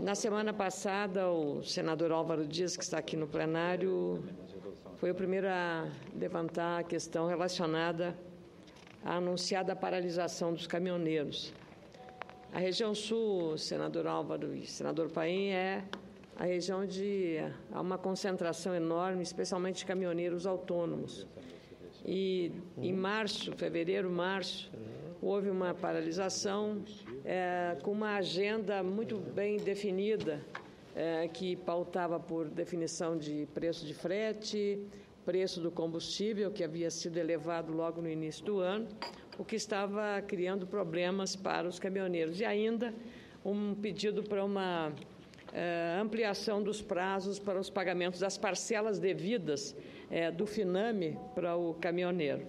Na semana passada, o senador Álvaro Dias, que está aqui no plenário, foi o primeiro a levantar a questão relacionada à anunciada paralisação dos caminhoneiros. A região sul, senador Álvaro e senador Paim, é a região onde há uma concentração enorme, especialmente de caminhoneiros autônomos. E em fevereiro, março, houve uma paralisação com uma agenda muito bem definida, que pautava por definição de preço de frete, preço do combustível, que havia sido elevado logo no início do ano, o que estava criando problemas para os caminhoneiros. E ainda um pedido para uma ampliação dos prazos para os pagamentos das parcelas devidas do FINAME para o caminhoneiro.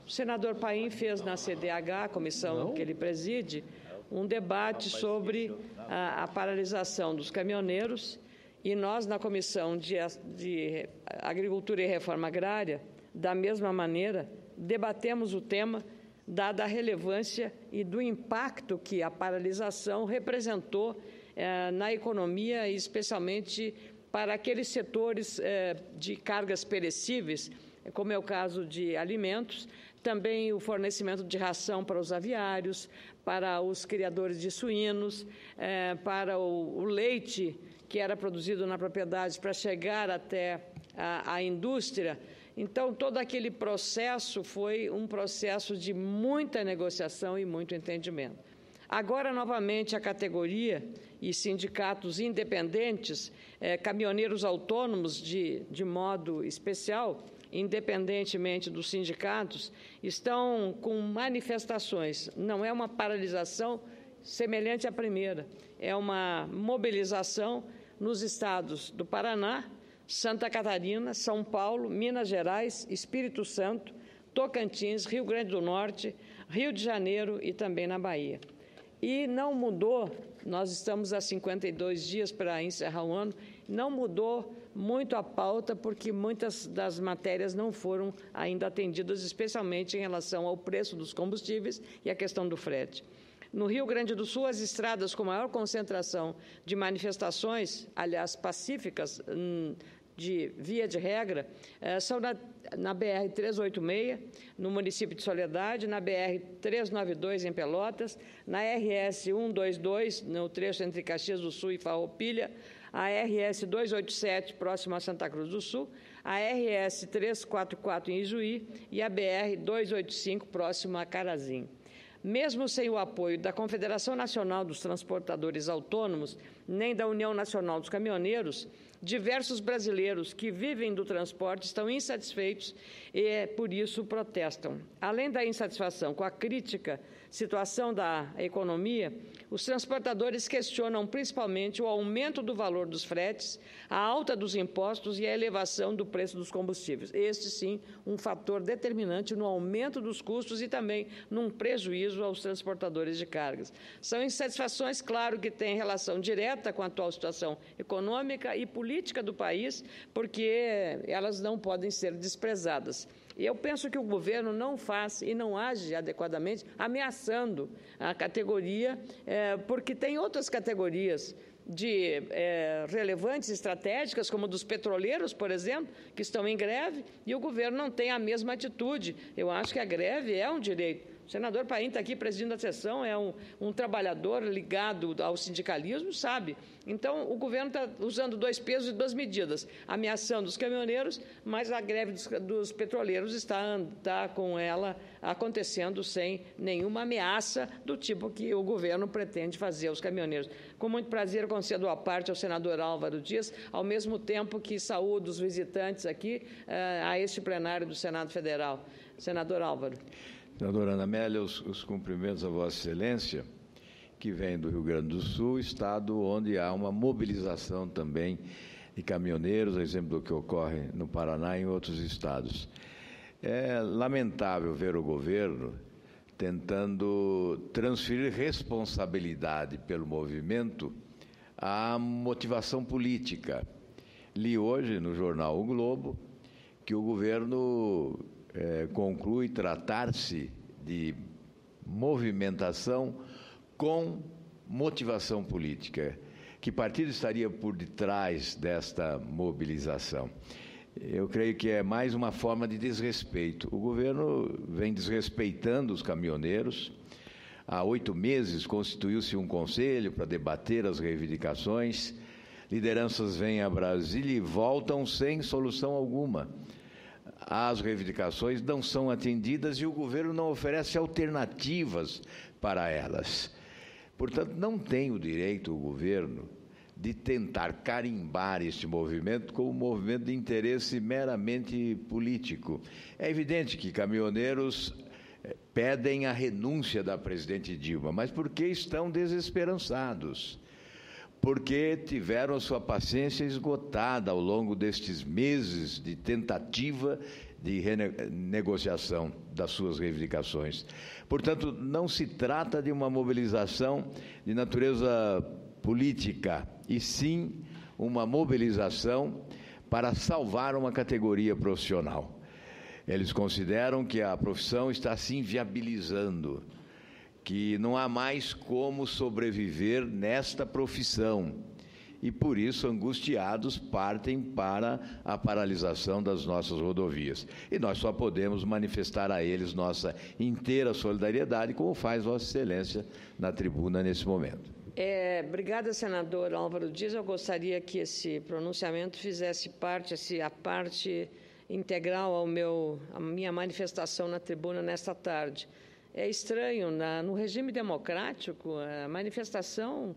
O senador Paim fez na CDH, a comissão que ele preside, um debate sobre a paralisação dos caminhoneiros, e nós, na Comissão de Agricultura e Reforma Agrária, da mesma maneira, debatemos o tema, dada a relevância e do impacto que a paralisação representou na economia, especialmente para aqueles setores de cargas perecíveis, como é o caso de alimentos, também o fornecimento de ração para os aviários, para os criadores de suínos, para o leite que era produzido na propriedade para chegar até a indústria. Então, todo aquele processo foi um processo de muita negociação e muito entendimento. Agora, novamente, a categoria e sindicatos independentes, caminhoneiros autônomos de modo especial, independentemente dos sindicatos, estão com manifestações. Não é uma paralisação semelhante à primeira, é uma mobilização nos estados do Paraná, Santa Catarina, São Paulo, Minas Gerais, Espírito Santo, Tocantins, Rio Grande do Norte, Rio de Janeiro e também na Bahia. E não mudou, nós estamos há 52 dias para encerrar o ano, não mudou muito a pauta, porque muitas das matérias não foram ainda atendidas, especialmente em relação ao preço dos combustíveis e a questão do frete. No Rio Grande do Sul, as estradas com maior concentração de manifestações, aliás, pacíficas, de via de regra, são na BR-386, no município de Soledade, na BR-392, em Pelotas, na RS-122, no trecho entre Caxias do Sul e Farroupilha, a RS-287, próximo a Santa Cruz do Sul, a RS-344, em Ijuí, e a BR-285, próximo a Carazinho. Mesmo sem o apoio da Confederação Nacional dos Transportadores Autônomos, nem da União Nacional dos Caminhoneiros, diversos brasileiros que vivem do transporte estão insatisfeitos e, por isso, protestam. Além da insatisfação com a crítica situação da economia, os transportadores questionam principalmente o aumento do valor dos fretes, a alta dos impostos e a elevação do preço dos combustíveis. Este, sim, um fator determinante no aumento dos custos e também num prejuízo aos transportadores de cargas. São insatisfações, claro, que têm relação direta com a atual situação econômica e política do país, porque elas não podem ser desprezadas. E eu penso que o governo não faz e não age adequadamente, ameaçando a categoria, porque tem outras categorias de relevantes estratégicas, como dos petroleiros, por exemplo, que estão em greve, e o governo não tem a mesma atitude. Eu acho que a greve é um direito. O senador Paim está aqui presidindo a sessão, é um trabalhador ligado ao sindicalismo, sabe? Então, o governo está usando dois pesos e duas medidas, ameaçando os caminhoneiros, mas a greve dos petroleiros está com ela acontecendo sem nenhuma ameaça do tipo que o governo pretende fazer aos caminhoneiros. Com muito prazer, concedo a parte ao senador Álvaro Dias, ao mesmo tempo que saúdo os visitantes aqui a este plenário do Senado Federal. Senador Álvaro. Senadora Ana Amélia, os cumprimentos a Vossa Excelência, que vem do Rio Grande do Sul, estado onde há uma mobilização também de caminhoneiros, exemplo do que ocorre no Paraná e em outros estados. É lamentável ver o governo tentando transferir responsabilidade pelo movimento à motivação política. Li hoje no jornal O Globo que o governo conclui tratar-se de movimentação com motivação política. Que partido estaria por detrás desta mobilização? Eu creio que é mais uma forma de desrespeito. O governo vem desrespeitando os caminhoneiros. Há 8 meses constituiu-se um conselho para debater as reivindicações. Lideranças vêm a Brasília e voltam sem solução alguma. As reivindicações não são atendidas e o governo não oferece alternativas para elas. Portanto, não tem o direito o governo de tentar carimbar este movimento como um movimento de interesse meramente político. É evidente que caminhoneiros pedem a renúncia da presidente Dilma, mas porque estão desesperançados, porque tiveram a sua paciência esgotada ao longo destes meses de tentativa de renegociação das suas reivindicações. Portanto, não se trata de uma mobilização de natureza política, e sim uma mobilização para salvar uma categoria profissional. Eles consideram que a profissão está se inviabilizando, que não há mais como sobreviver nesta profissão. E, por isso, angustiados, partem para a paralisação das nossas rodovias. E nós só podemos manifestar a eles nossa inteira solidariedade, como faz Vossa Excelência na tribuna nesse momento. Obrigada, senador Álvaro Dias. Eu gostaria que esse pronunciamento fizesse parte, a parte integral à minha manifestação na tribuna nesta tarde. É estranho, no regime democrático, a manifestação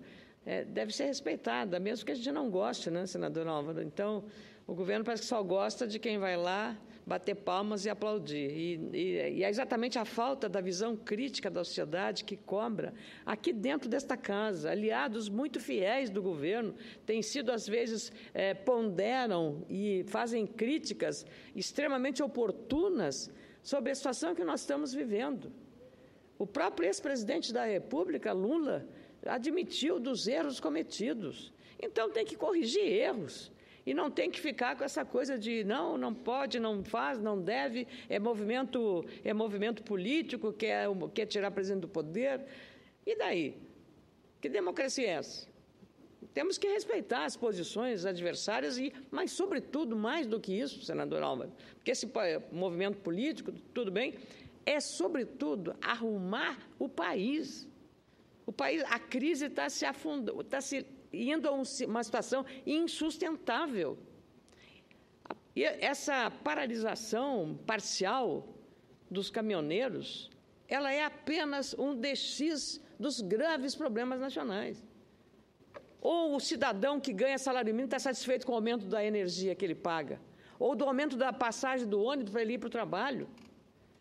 deve ser respeitada, mesmo que a gente não goste, né, senador Álvaro? Então, o governo parece que só gosta de quem vai lá bater palmas e aplaudir. E é exatamente a falta da visão crítica da sociedade que cobra aqui dentro desta casa. Aliados muito fiéis do governo têm sido, às vezes, ponderam e fazem críticas extremamente oportunas sobre a situação que nós estamos vivendo. O próprio ex-presidente da República, Lula, admitiu dos erros cometidos. Então, tem que corrigir erros. E não tem que ficar com essa coisa de não pode, não faz, não deve, é movimento político, quer tirar o presidente do poder. E daí? Que democracia é essa? Temos que respeitar as posições adversárias, mas, sobretudo, mais do que isso, senador Álvaro, porque esse movimento político, tudo bem, é, sobretudo, arrumar o país. A crise está se afundando, está se indo a uma situação insustentável. E essa paralisação parcial dos caminhoneiros, ela é apenas um desses dos graves problemas nacionais. Ou o cidadão que ganha salário mínimo está satisfeito com o aumento da energia que ele paga, ou do aumento da passagem do ônibus para ele ir para o trabalho.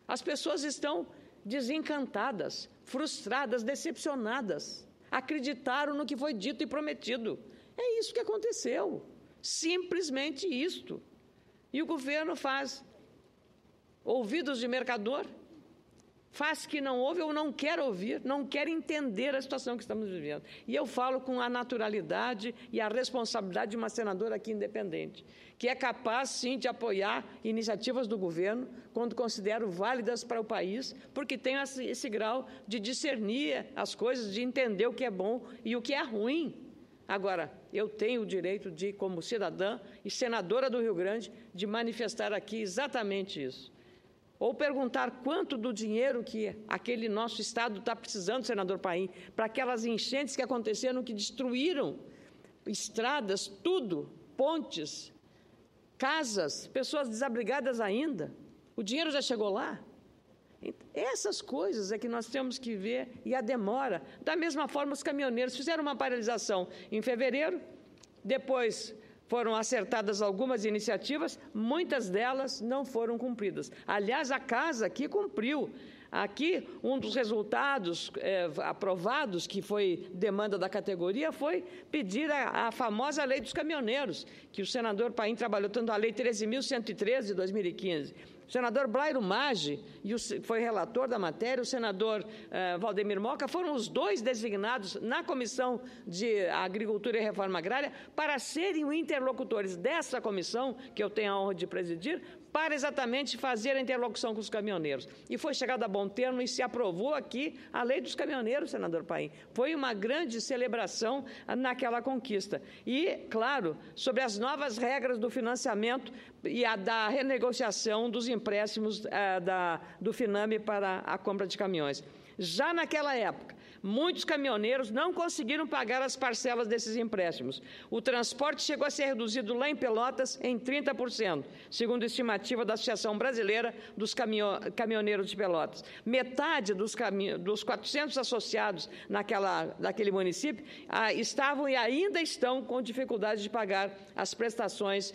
As pessoas estão desencantadas, frustradas, decepcionadas. Acreditaram no que foi dito e prometido. É isso que aconteceu. Simplesmente isto. E o governo faz ouvidos de mercador, faz que não ouve ou não quer ouvir, não quer entender a situação que estamos vivendo. E eu falo com a naturalidade e a responsabilidade de uma senadora aqui independente, que é capaz, sim, de apoiar iniciativas do governo quando considero válidas para o país, porque tem esse grau de discernir as coisas, de entender o que é bom e o que é ruim. Agora, eu tenho o direito de, como cidadã e senadora do Rio Grande, de manifestar aqui exatamente isso. Ou perguntar quanto do dinheiro que aquele nosso Estado está precisando, senador Paim, para aquelas enchentes que aconteceram, que destruíram estradas, tudo, pontes, casas, pessoas desabrigadas ainda. O dinheiro já chegou lá? Essas coisas é que nós temos que ver, e a demora. Da mesma forma, os caminhoneiros fizeram uma paralisação em fevereiro, depois foram acertadas algumas iniciativas, muitas delas não foram cumpridas. Aliás, a casa aqui cumpriu. Aqui, um dos resultados aprovados, que foi demanda da categoria, foi pedir a famosa lei dos caminhoneiros, que o senador Paim trabalhou tanto, a lei 13.113 de 2015. O senador Blairo Maggi, foi relator da matéria, o senador Valdemir Moca, foram os dois designados na Comissão de Agricultura e Reforma Agrária para serem interlocutores dessa comissão, que eu tenho a honra de presidir, para exatamente fazer a interlocução com os caminhoneiros. E foi chegado a bom termo e se aprovou aqui a lei dos caminhoneiros, senador Paim. Foi uma grande celebração naquela conquista. E, claro, sobre as novas regras do financiamento e da renegociação dos empréstimos do FINAME para a compra de caminhões. Já naquela época, muitos caminhoneiros não conseguiram pagar as parcelas desses empréstimos. O transporte chegou a ser reduzido lá em Pelotas em 30%, segundo a estimativa da Associação Brasileira dos Caminhoneiros de Pelotas. Metade dos 400 associados naquele município estavam e ainda estão com dificuldade de pagar as prestações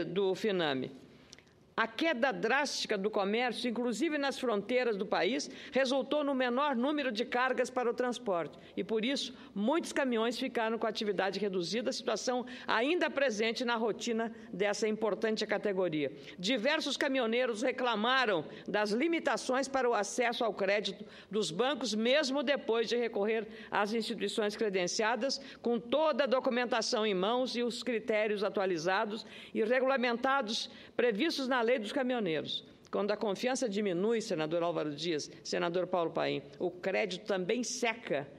do FINAME. A queda drástica do comércio, inclusive nas fronteiras do país, resultou no menor número de cargas para o transporte. E, por isso, muitos caminhões ficaram com a atividade reduzida, situação ainda presente na rotina dessa importante categoria. Diversos caminhoneiros reclamaram das limitações para o acesso ao crédito dos bancos, mesmo depois de recorrer às instituições credenciadas, com toda a documentação em mãos e os critérios atualizados e regulamentados previstos na lei dos caminhoneiros. Quando a confiança diminui, senador Álvaro Dias, senador Paulo Paim, o crédito também seca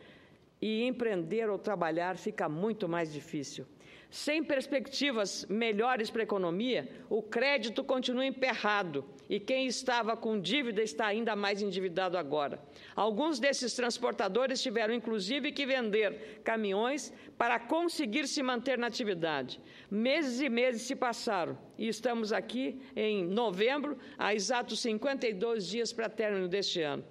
e empreender ou trabalhar fica muito mais difícil. Sem perspectivas melhores para a economia, o crédito continua emperrado e quem estava com dívida está ainda mais endividado agora. Alguns desses transportadores tiveram, inclusive, que vender caminhões para conseguir se manter na atividade. Meses e meses se passaram e estamos aqui em novembro, há exatos 52 dias para término deste ano.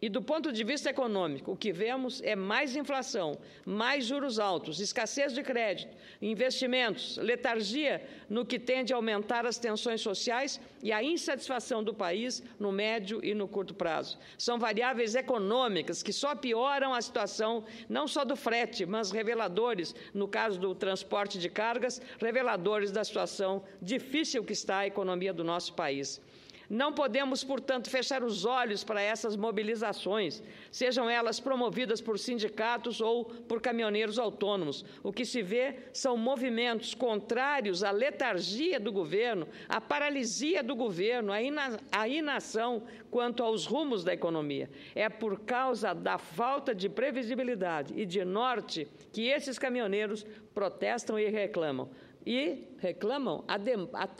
E do ponto de vista econômico, o que vemos é mais inflação, mais juros altos, escassez de crédito, investimentos, letargia no que tende a aumentar as tensões sociais e a insatisfação do país no médio e no curto prazo. São variáveis econômicas que só pioram a situação não só do frete, mas reveladores, no caso do transporte de cargas, reveladores da situação difícil que está a economia do nosso país. Não podemos, portanto, fechar os olhos para essas mobilizações, sejam elas promovidas por sindicatos ou por caminhoneiros autônomos. O que se vê são movimentos contrários à letargia do governo, à paralisia do governo, à inação quanto aos rumos da economia. É por causa da falta de previsibilidade e de norte que esses caminhoneiros protestam e reclamam. E reclamam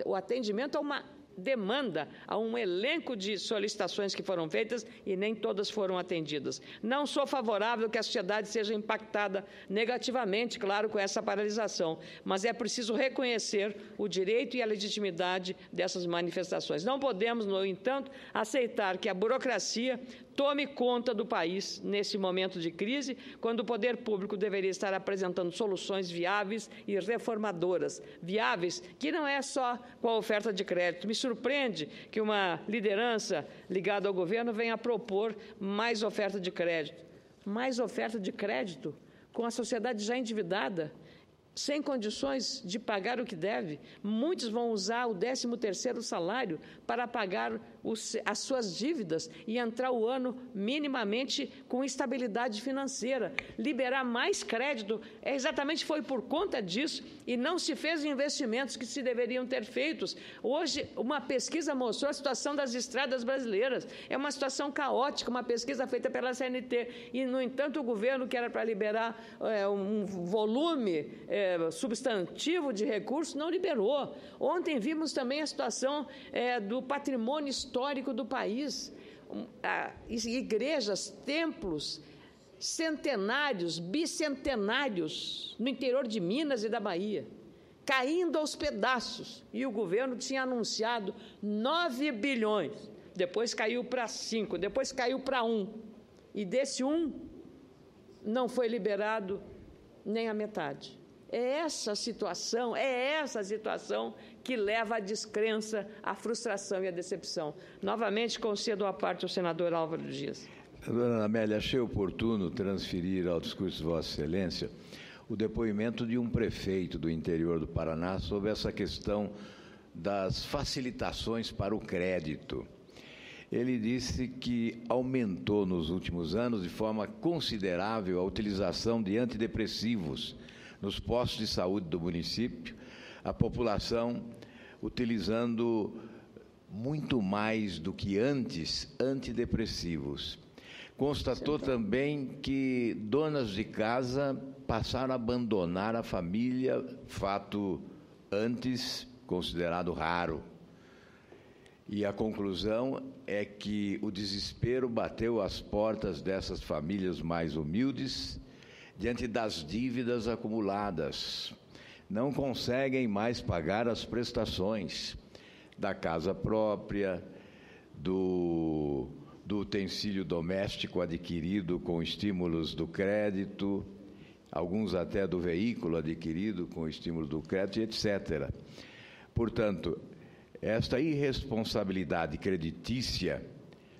o atendimento a uma demanda, a um elenco de solicitações que foram feitas e nem todas foram atendidas. Não sou favorável que a sociedade seja impactada negativamente, claro, com essa paralisação, mas é preciso reconhecer o direito e a legitimidade dessas manifestações. Não podemos, no entanto, aceitar que a burocracia tome conta do país nesse momento de crise, quando o poder público deveria estar apresentando soluções viáveis e reformadoras. Viáveis que não é só com a oferta de crédito. Me surpreende que uma liderança ligada ao governo venha propor mais oferta de crédito. Mais oferta de crédito com a sociedade já endividada, sem condições de pagar o que deve. Muitos vão usar o 13º salário para pagar as suas dívidas e entrar o ano minimamente com estabilidade financeira. Liberar mais crédito, foi por conta disso e não se fez investimentos que se deveriam ter feitos. Hoje, uma pesquisa mostrou a situação das estradas brasileiras. É uma situação caótica, uma pesquisa feita pela CNT. E, no entanto, o governo, que era para liberar um volume substantivo de recursos, não liberou. Ontem vimos também a situação do patrimônio histórico do país. Igrejas, templos centenários, bicentenários no interior de Minas e da Bahia, caindo aos pedaços. E o governo tinha anunciado 9 bilhões. Depois caiu para 5, depois caiu para 1. E desse 1, não foi liberado nem a metade. É essa situação que leva à descrença, à frustração e à decepção. Novamente, concedo a parte ao senador Álvaro Dias. Dona Amélia, achei oportuno transferir ao discurso de Vossa Excelência o depoimento de um prefeito do interior do Paraná sobre essa questão das facilitações para o crédito. Ele disse que aumentou nos últimos anos de forma considerável a utilização de antidepressivos nos postos de saúde do município, a população utilizando muito mais do que antes, antidepressivos. Constatou também que donas de casa passaram a abandonar a família, fato antes considerado raro. E a conclusão é que o desespero bateu às portas dessas famílias mais humildes diante das dívidas acumuladas. Não conseguem mais pagar as prestações da casa própria, do utensílio doméstico adquirido com estímulos do crédito, alguns até do veículo adquirido com estímulo do crédito, etc. Portanto, esta irresponsabilidade creditícia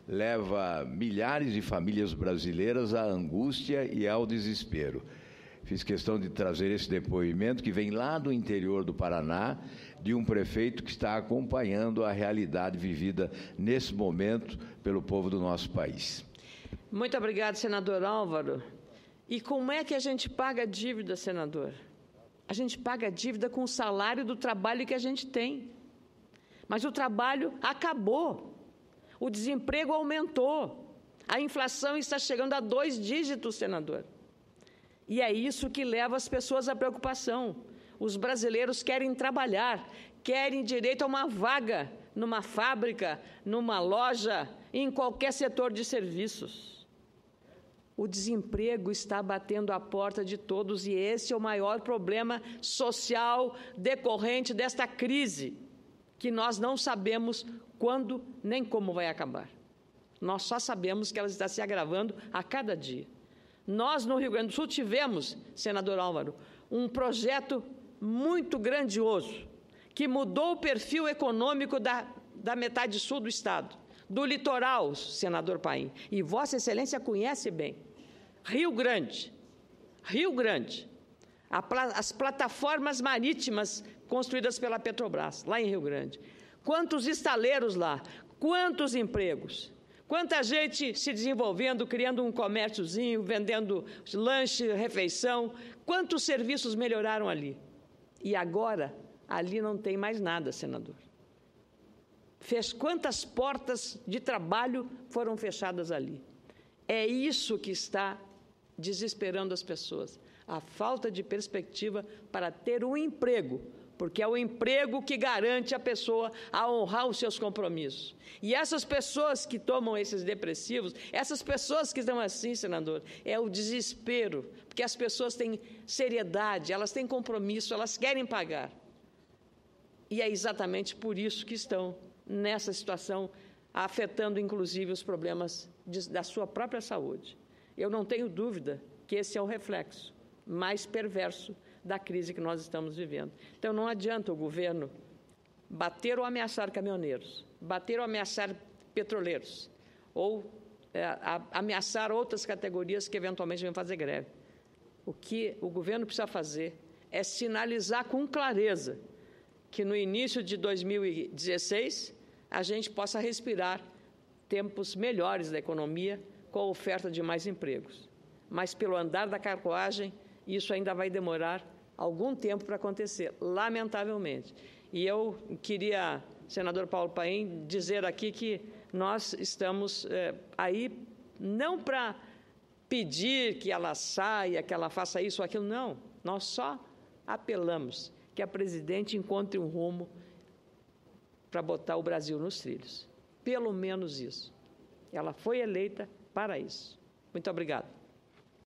leva milhares de famílias brasileiras à angústia e ao desespero. Fiz questão de trazer esse depoimento que vem lá do interior do Paraná, de um prefeito que está acompanhando a realidade vivida nesse momento pelo povo do nosso país. Muito obrigado, senador Álvaro. E como é que a gente paga a dívida, senador? A gente paga a dívida com o salário do trabalho que a gente tem. Mas o trabalho acabou. O desemprego aumentou. A inflação está chegando a 2 dígitos, senador. E é isso que leva as pessoas à preocupação. Os brasileiros querem trabalhar, querem direito a uma vaga numa fábrica, numa loja, em qualquer setor de serviços. O desemprego está batendo à porta de todos e esse é o maior problema social decorrente desta crise, que nós não sabemos quando nem como vai acabar. Nós só sabemos que ela está se agravando a cada dia. Nós, no Rio Grande do Sul, tivemos, senador Álvaro, um projeto muito grandioso, que mudou o perfil econômico da metade sul do Estado, do litoral, senador Paim. E Vossa Excelência conhece bem. Rio Grande, as plataformas marítimas construídas pela Petrobras, lá em Rio Grande. Quantos estaleiros lá, quantos empregos. Quanta gente se desenvolvendo, criando um comérciozinho, vendendo lanche, refeição. Quantos serviços melhoraram ali? E agora, ali não tem mais nada, senador. Quantas portas de trabalho foram fechadas ali? É isso que está desesperando as pessoas. A falta de perspectiva para ter um emprego, porque é o emprego que garante a pessoa a honrar os seus compromissos. E essas pessoas que tomam esses depressivos, essas pessoas que estão assim, senador, é o desespero, porque as pessoas têm seriedade, elas têm compromisso, elas querem pagar. E é exatamente por isso que estão nessa situação, afetando inclusive os problemas da sua própria saúde. Eu não tenho dúvida que esse é o reflexo mais perverso da crise que nós estamos vivendo. Então, não adianta o governo bater ou ameaçar caminhoneiros, bater ou ameaçar petroleiros, ou ameaçar outras categorias que eventualmente vão fazer greve. O que o governo precisa fazer é sinalizar com clareza que no início de 2016 a gente possa respirar tempos melhores da economia com a oferta de mais empregos. Mas, pelo andar da carruagem, isso ainda vai demorar algum tempo para acontecer, lamentavelmente. E eu queria, senador Paulo Paim, dizer aqui que nós estamos aí não para pedir que ela saia, que ela faça isso ou aquilo, não. Nós só apelamos que a presidente encontre um rumo para botar o Brasil nos trilhos. Pelo menos isso. Ela foi eleita para isso. Muito obrigado.